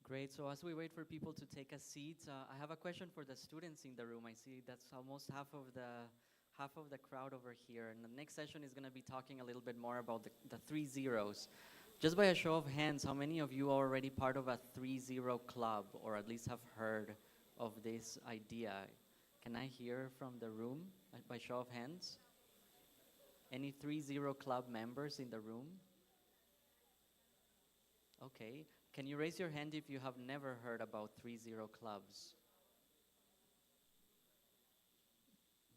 Great. So as we wait for people to take a seat, I have a question for the students in the room. I see that's almost half of the crowd over here. And the next session is going to be talking a little bit more about the 3 zeros. Just by a show of hands, how many of you are already part of a 3-0 club, or at least have heard of this idea? Can I hear from the room by show of hands? Any 3-0 club members in the room? Okay. Can you raise your hand if you have never heard about 3-0 clubs?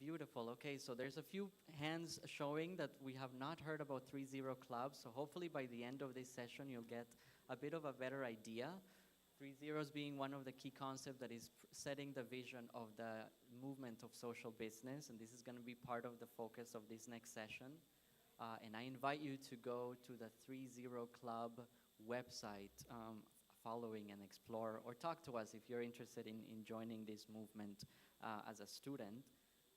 Beautiful. Okay, so there's a few hands showing that we have not heard about 3-0 clubs. So hopefully by the end of this session, you'll get a bit of a better idea. 3 zeros being one of the key concepts that is setting the vision of the movement of social business. And this is going to be part of the focus of this next session. And I invite you to go to the 3-0 Club website following and explore, or talk to us if you're interested in joining this movement as a student.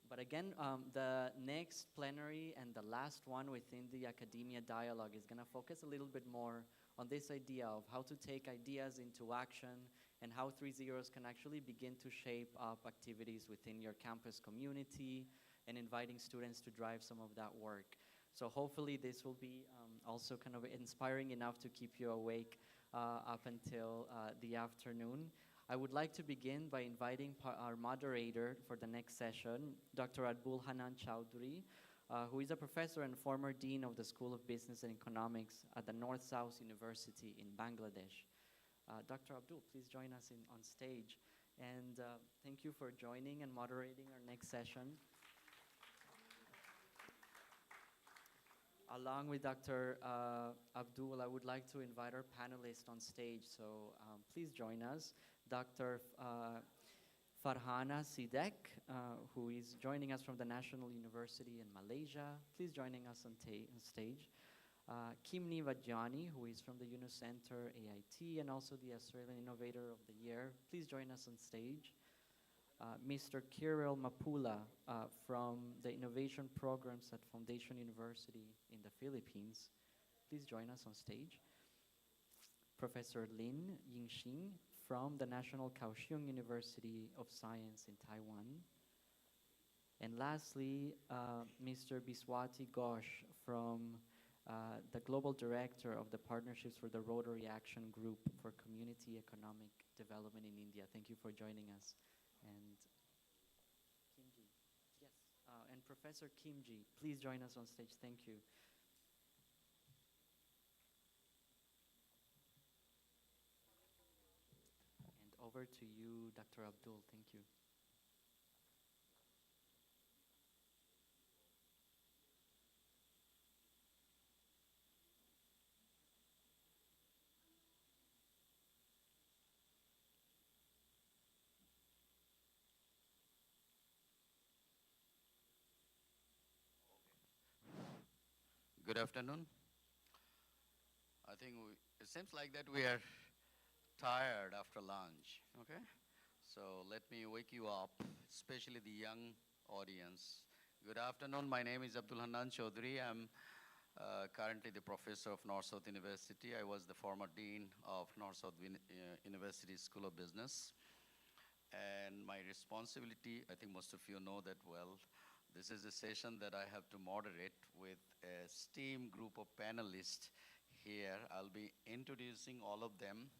But again, the next plenary and the last one within the Academia Dialogue is going to focus a little bit more on this idea of how to take ideas into action and how 3 zeros can actually begin to shape up activities within your campus community and inviting students to drive some of that work. So hopefully this will be also kind of inspiring enough to keep you awake up until the afternoon. I would like to begin by inviting our moderator for the next session, Dr. Abdul Hanan Chowdhury, who is a professor and former dean of the School of Business and Economics at the North-South University in Bangladesh. Dr. Abdul, please join us on stage. And thank you for joining and moderating our next session. Along with Dr. Abdul, I would like to invite our panelists on stage. So please join us. Dr. Farhana Sidek, who is joining us from the National University in Malaysia. Please joining us on stage. Kimni Vajani, who is from the UniCenter AIT and also the Australian Innovator of the Year. Please join us on stage. Mr. Kirill Mapula from the Innovation Programs at Foundation University in the Philippines. Please join us on stage. Professor Lin Yingxing from the National Kaohsiung University of Science in Taiwan. And lastly, Mr. Biswati Ghosh from the Global Director of the Partnerships for the Rotary Action Group for Community Economic Development in India. Thank you for joining us. And Kimji, yes, and Professor Kimji, please join us on stage. Thank you. And over to you, Dr. Abdul. Thank you. Good afternoon. I think it seems like that we are tired after lunch, okay? So let me wake you up, especially the young audience. Good afternoon, my name is Abdul Hanan Chaudhary. I'm currently the professor of North-South University. I was the former dean of North-South University School of Business. And my responsibility, I think most of you know that well, this is a session that I have to moderate with a STEAM group of panelists here. I'll be introducing all of them,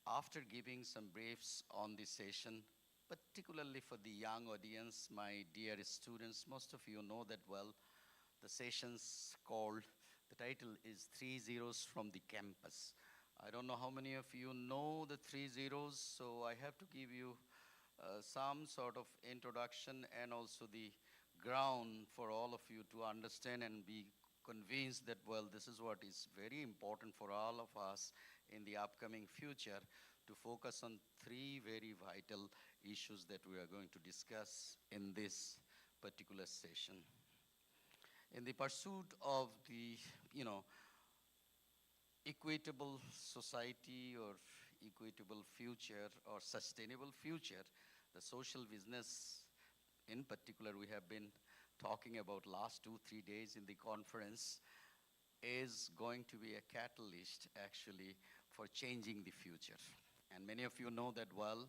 after giving some briefs on this session, particularly for the young audience, my dear students. Most of you know that well. The session's called, the title is 3 Zeros from the Campus. I don't know how many of you know the 3 zeros, so I have to give you some sort of introduction and also the ground for all of you to understand and be convinced that, well, this is what is very important for all of us in the upcoming future, to focus on 3 very vital issues that we are going to discuss in this particular session. In the pursuit of the, equitable society or equitable future or sustainable future, the social business in particular we have been talking about last 2-3 days in the conference is going to be a catalyst actually for changing the future. And many of you know that well,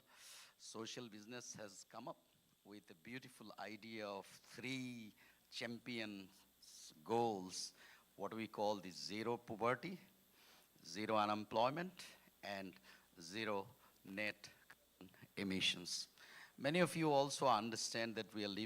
social business has come up with a beautiful idea of three champion goals, what we call the zero poverty, zero unemployment, and zero net emissions. Many of you also understand that we are living